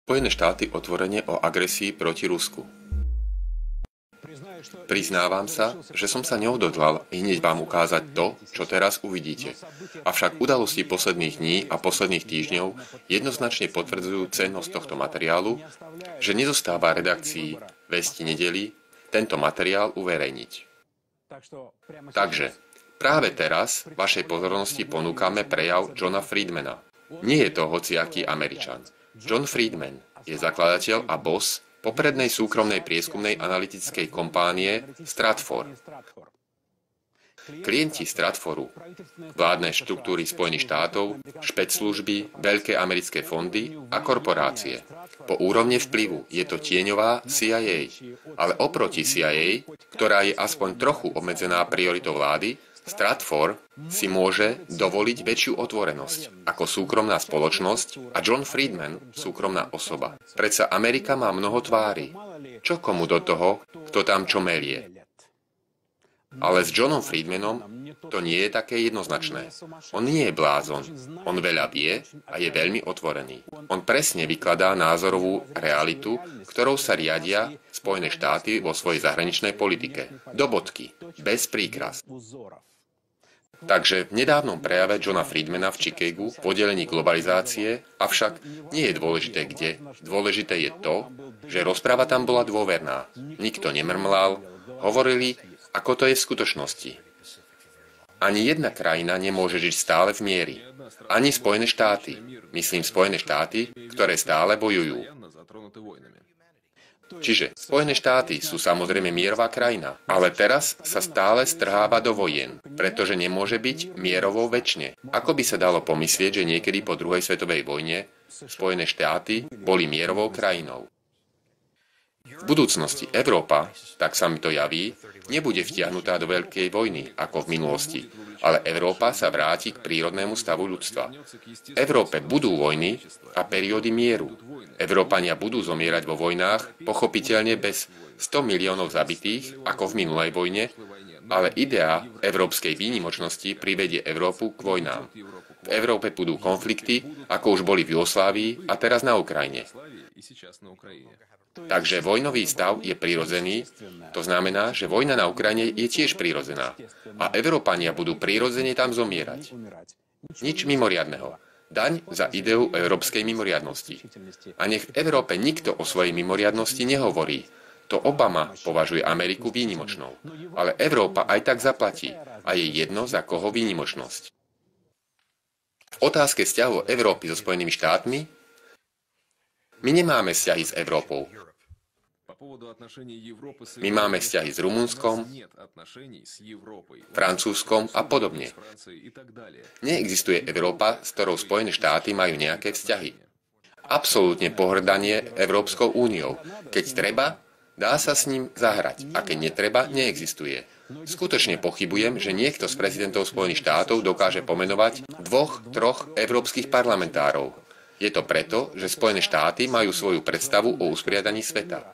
Spojené štáty otvorene o agresii proti Rusku. Priznávam sa, že som sa neodhodlal hneď vám ukázať to, čo teraz uvidíte. Avšak udalosti posledných dní a posledných týždňov jednoznačne potvrdzujú cennosť tohto materiálu, že nezostáva redakcii Vesti nedely tento materiál uverejniť. Takže práve teraz vašej pozornosti ponúkame prejav Johna Friedmana. Nie je to hociaký Američan. John Friedman je zakladateľ a boss poprednej súkromnej prieskumnej analytickej kompánie Stratfor. Klienti Stratforu, vládne štruktúry Spojených štátov, špecslužby, veľké americké fondy a korporácie. Po úrovne vplyvu je to tieňová CIA, ale oproti CIA, ktorá je aspoň trochu obmedzená prioritou vlády, Stratfor si môže dovoliť väčšiu otvorenosť ako súkromná spoločnosť a John Friedman súkromná osoba. Predsa Amerika má mnoho tvári. Čo komu do toho, kto tam čo melie? Ale s Johnom Friedmanom to nie je také jednoznačné. On nie je blázon. On veľa vie a je veľmi otvorený. On presne vykladá názorovú realitu, ktorou sa riadia Spojené štáty vo svojej zahraničnej politike. Do bodky, bez príkras. Takže v nedávnom prejave Johna Friedmana v Chicagu v oddelení globalizácie, avšak nie je dôležité kde. Dôležité je to, že rozpráva tam bola dôverná. Nikto nemrmlal, hovorili, ako to je v skutočnosti. Ani jedna krajina nemôže žiť stále v miery. Ani Spojené štáty. Myslím Spojené štáty, ktoré stále bojujú. Čiže Spojené štáty sú samozrejme mierová krajina, ale teraz sa stále strháva do vojen, pretože nemôže byť mierovou večne. Ako by sa dalo pomyslieť, že niekedy po druhej svetovej vojne Spojené štáty boli mierovou krajinou. V budúcnosti Európa, tak sa mi to javí, nebude vtiahnutá do veľkej vojny, ako v minulosti, ale Európa sa vráti k prírodnému stavu ľudstva. V Európe budú vojny a periódy mieru. Európania budú zomierať vo vojnách, pochopiteľne bez 100 miliónov zabitých, ako v minulej vojne, ale idea európskej výnimočnosti privedie Európu k vojnám. V Európe budú konflikty, ako už boli v Jugoslávii a teraz na Ukrajine. Takže vojnový stav je prirodzený, to znamená, že vojna na Ukrajine je tiež prirodzená. A Európania budú prirodzene tam zomierať. Nič mimoriadneho. Daň za ideu európskej mimoriadnosti. A nech v Európe nikto o svojej mimoriadnosti nehovorí. To Obama považuje Ameriku výnimočnou. Ale Európa aj tak zaplatí a je jedno za koho výnimočnosť. V otázke vzťahov Európy so Spojenými štátmi my nemáme vzťahy s Európou. My máme vzťahy s Rumunskom, Francúzskom a podobne. Neexistuje Európa, s ktorou Spojené štáty majú nejaké vzťahy. Absolútne pohŕdanie Európskou úniou. Keď treba, dá sa s ním zahrať. A keď netreba, neexistuje. Skutočne pochybujem, že niekto z prezidentov Spojených štátov dokáže pomenovať 2-3 európskych parlamentárov. Je to preto, že Spojené štáty majú svoju predstavu o usporiadaní sveta.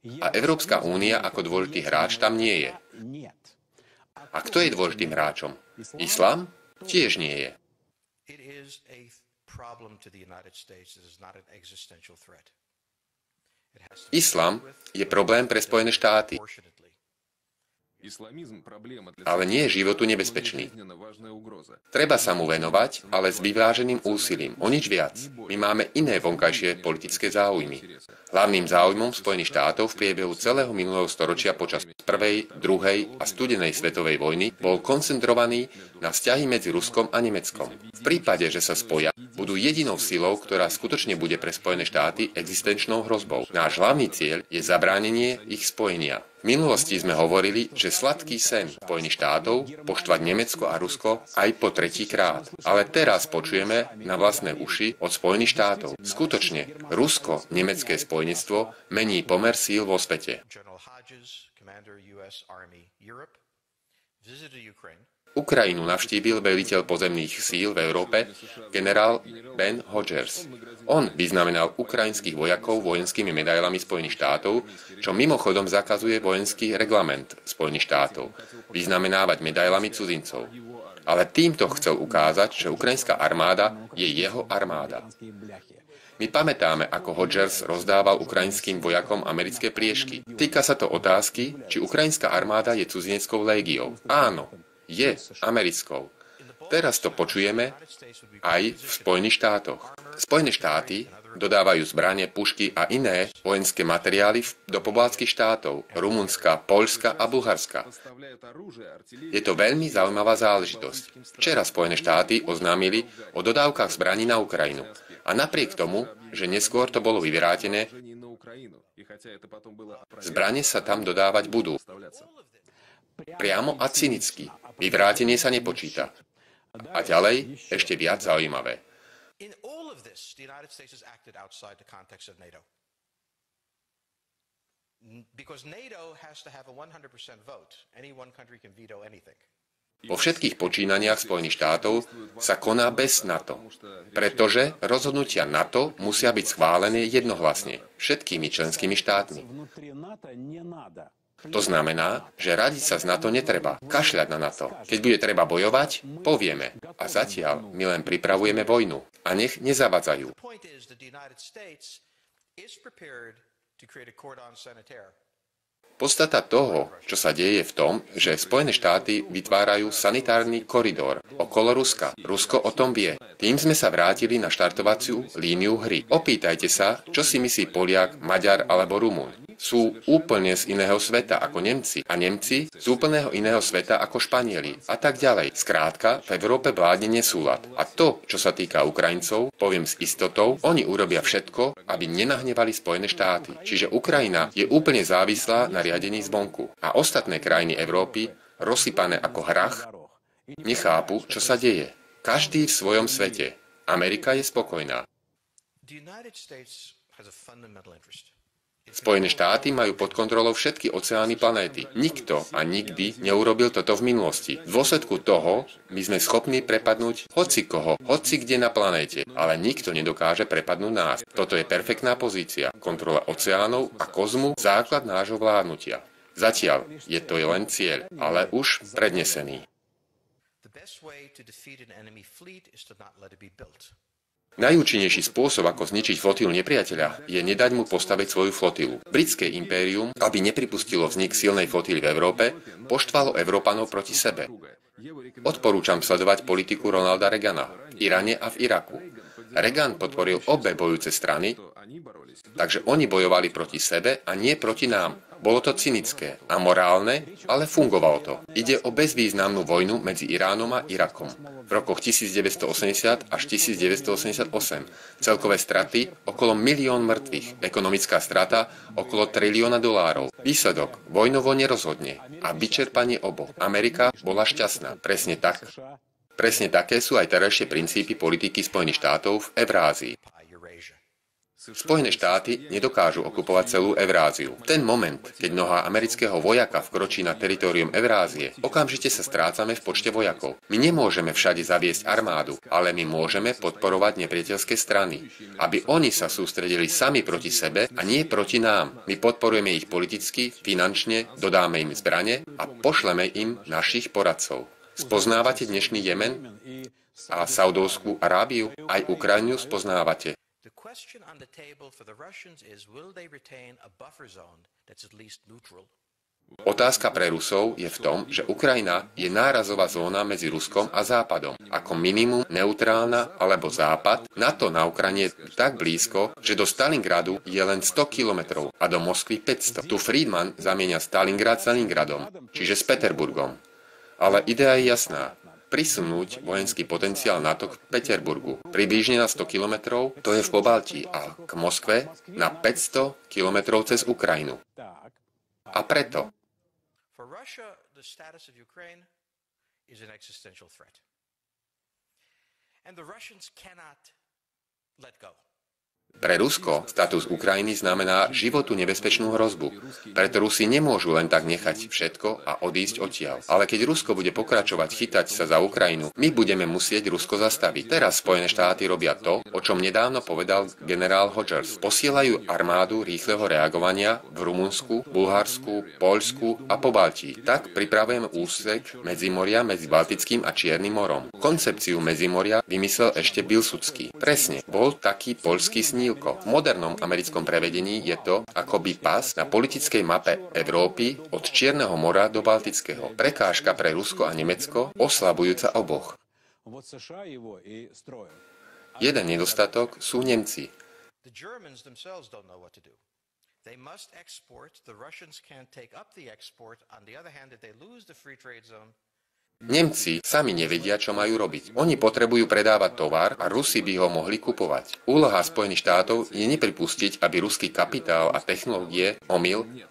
A Európska únia ako dôležitý hráč tam nie je. A kto je dôležitým hráčom? Islám? Tiež nie je. Islám je problém pre Spojené štáty. Ale nie je životu nebezpečný. Treba sa mu venovať, ale s vyváženým úsilím. O nič viac. My máme iné vonkajšie politické záujmy. Hlavným záujmom Spojených štátov v priebehu celého minulého storočia počas prvej, druhej a studenej svetovej vojny bol koncentrovaný na vzťahy medzi Ruskom a Nemeckom. V prípade, že sa spoja, budú jedinou silou, ktorá skutočne bude pre Spojené štáty existenčnou hrozbou. Náš hlavný cieľ je zabránenie ich spojenia. V minulosti sme hovorili, že sladký sen Spojených štátov poštvať Nemecko a Rusko aj po tretí krát. Ale teraz počujeme na vlastné uši od Spojených štátov. Skutočne, rusko-nemecké spojenectvo mení pomer síl vo svete. Ukrajinu navštívil veliteľ pozemných síl v Európe, generál Ben Hodgers. On vyznamenal ukrajinských vojakov vojenskými medailami Spojených štátov, čo mimochodom zakazuje vojenský reglament Spojených štátov vyznamenávať medailami cudzincov. Ale týmto chcel ukázať, že ukrajinská armáda je jeho armáda. My pamätáme, ako Hodgers rozdával ukrajinským vojakom americké pliešky. Týka sa to otázky, či ukrajinská armáda je cudzineckou légiou. Áno, je americkou. Teraz to počujeme aj v Spojených štátoch. Spojené štáty dodávajú zbranie, pušky a iné vojenské materiály do pobaltských štátov, Rumunska, Poľska a Bulharska. Je to veľmi zaujímavá záležitosť. Včera Spojené štáty oznámili o dodávkach zbraní na Ukrajinu. A napriek tomu, že neskôr to bolo vyvrátené, zbranie sa tam dodávať budú. Priamo a cynicky. Vyvrátenie sa nepočíta. A ďalej ešte viac zaujímavé. Vo všetkých počínaniach Spojených štátov sa koná bez NATO, pretože rozhodnutia NATO musia byť schválené jednohlasne všetkými členskými štátmi. To znamená, že radiť sa z NATO netreba, kašľať na NATO. Keď bude treba bojovať, povieme. A zatiaľ my len pripravujeme vojnu. A nech nezavadzajú. Podstata toho, čo sa deje, je v tom, že Spojené štáty vytvárajú sanitárny koridor okolo Ruska. Rusko o tom vie. Tým sme sa vrátili na štartovaciu líniu hry. Opýtajte sa, čo si myslí Poliak, Maďar alebo Rumun. Sú úplne z iného sveta ako Nemci a Nemci z úplného iného sveta ako Španieli a tak ďalej. Skrátka, v Európe vládne nesúlad. A to, čo sa týka Ukrajincov, poviem s istotou, oni urobia všetko, aby nenahnevali Spojené štáty. Čiže Ukrajina je úplne závislá na riadení zvonku. A ostatné krajiny Európy, rozsypané ako hrach, nechápu, čo sa deje. Každý v svojom svete. Amerika je spokojná. Spojené štáty majú pod kontrolou všetky oceány planéty. Nikto a nikdy neurobil toto v minulosti. V dôsledku toho my sme schopní prepadnúť hocikoho, hoci kde na planéte, ale nikto nedokáže prepadnúť nás. Toto je perfektná pozícia. Kontrola oceánov a kozmu, základ nášho vládnutia. Zatiaľ je to len cieľ, ale už prednesený. Najúčinnejší spôsob, ako zničiť flotilu nepriateľa, je nedať mu postaviť svoju flotilu. Britské impérium, aby nepripustilo vznik silnej flotily v Európe, poštvalo Európanov proti sebe. Odporúčam sledovať politiku Ronalda Reagana v Iráne a v Iraku. Reagan podporil obe bojujúce strany, takže oni bojovali proti sebe a nie proti nám. Bolo to cynické a morálne, ale fungovalo to. Ide o bezvýznamnú vojnu medzi Iránom a Irakom. V rokoch 1980 až 1988. Celkové straty okolo 1 000 000 mŕtvych. Ekonomická strata okolo $1 trilióna. Výsledok vojnovo nerozhodne a vyčerpanie oboch. Amerika bola šťastná. Presne také sú aj terajšie princípy politiky Spojených štátov v Eurázii. Spojené štáty nedokážu okupovať celú Euráziu. Ten moment, keď noha amerického vojaka vkročí na teritorium Eurázie, okamžite sa strácame v počte vojakov. My nemôžeme všade zaviesť armádu, ale my môžeme podporovať nepriateľské strany, aby oni sa sústredili sami proti sebe a nie proti nám. My podporujeme ich politicky, finančne, dodáme im zbrane a pošleme im našich poradcov. Spoznávate dnešný Jemen a Saudovskú Arábiu? Aj Ukrajinu spoznávate. Otázka pre Rusov je v tom, že Ukrajina je nárazová zóna medzi Ruskom a Západom. Ako minimum neutrálna alebo Západ, NATO na Ukrajine je tak blízko, že do Stalingradu je len 100 kilometrov a do Moskvy 500. Tu Friedman zamieňa Stalingrad s Leningradom, čiže s Peterburgom. Ale idea je jasná. Prisunúť vojenský potenciál NATO k Peterburgu približne na 100 kilometrov, to je v Pobaltí, a k Moskve na 500 kilometrov cez Ukrajinu. A preto pre Rusko status Ukrajiny znamená životu nebezpečnú hrozbu. Preto Rusi nemôžu len tak nechať všetko a odísť odtiaľ. Ale keď Rusko bude pokračovať chytať sa za Ukrajinu, my budeme musieť Rusko zastaviť. Teraz Spojené štáty robia to, o čom nedávno povedal generál Hodgers. Posielajú armádu rýchleho reagovania v Rumunsku, Bulharsku, Poľsku a Pobaltí. Tak pripravujeme úsek medzimoria medzi Baltickým a Čiernym morom. Koncepciu medzimoria vymyslel ešte Pilsudský. Presne, bol taký poľský sníh. snílko. V modernom americkom prevedení je to akoby pas na politickej mape Európy od Čierneho mora do Baltického. Prekážka pre Rusko a Nemecko, oslabujúca oboch. Jeden nedostatok sú Nemci. They must export. The Russians can't take up the export. On the other hand, if they lose the free trade zone, Nemci sami nevedia, čo majú robiť. Oni potrebujú predávať tovar a Rusi by ho mohli kupovať. Úloha Spojených štátov je nepripustiť, aby ruský kapitál a technológie,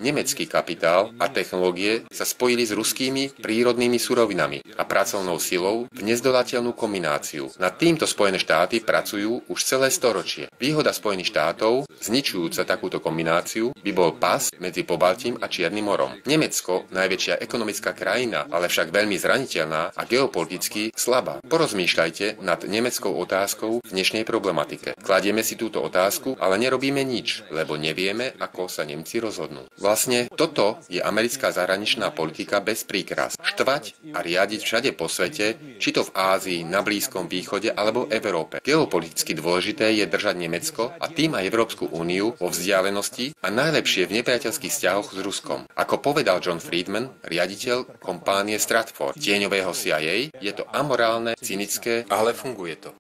nemecký kapitál a technológie sa spojili s ruskými prírodnými surovinami a pracovnou silou v nezdolateľnú kombináciu. Nad týmto Spojené štáty pracujú už celé storočie. Výhoda Spojených štátov, zničujúca takúto kombináciu, by bol pas medzi Pobaltím a Čiernym morom. Nemecko, najväčšia ekonomická krajina, ale však veľmi zraniteľná a geopoliticky slabá. Porozmýšľajte nad nemeckou otázkou v dnešnej problematike. Kladieme si túto otázku, ale nerobíme nič, lebo nevieme, ako sa Nemci rozhodnú. Vlastne toto je americká zahraničná politika bez príkras. Štvať a riadiť všade po svete, či to v Ázii, na Blízkom východe alebo v Európe. Geopoliticky dôležité je držať Nemecko a tým aj Európsku úniu vo vzdialenosti a najlepšie v nepriateľských vzťahoch s Ruskom. Ako povedal John Friedman, riaditeľ kompánie Stratford, tieňového CIA, je to amorálne, cynické, ale funguje to.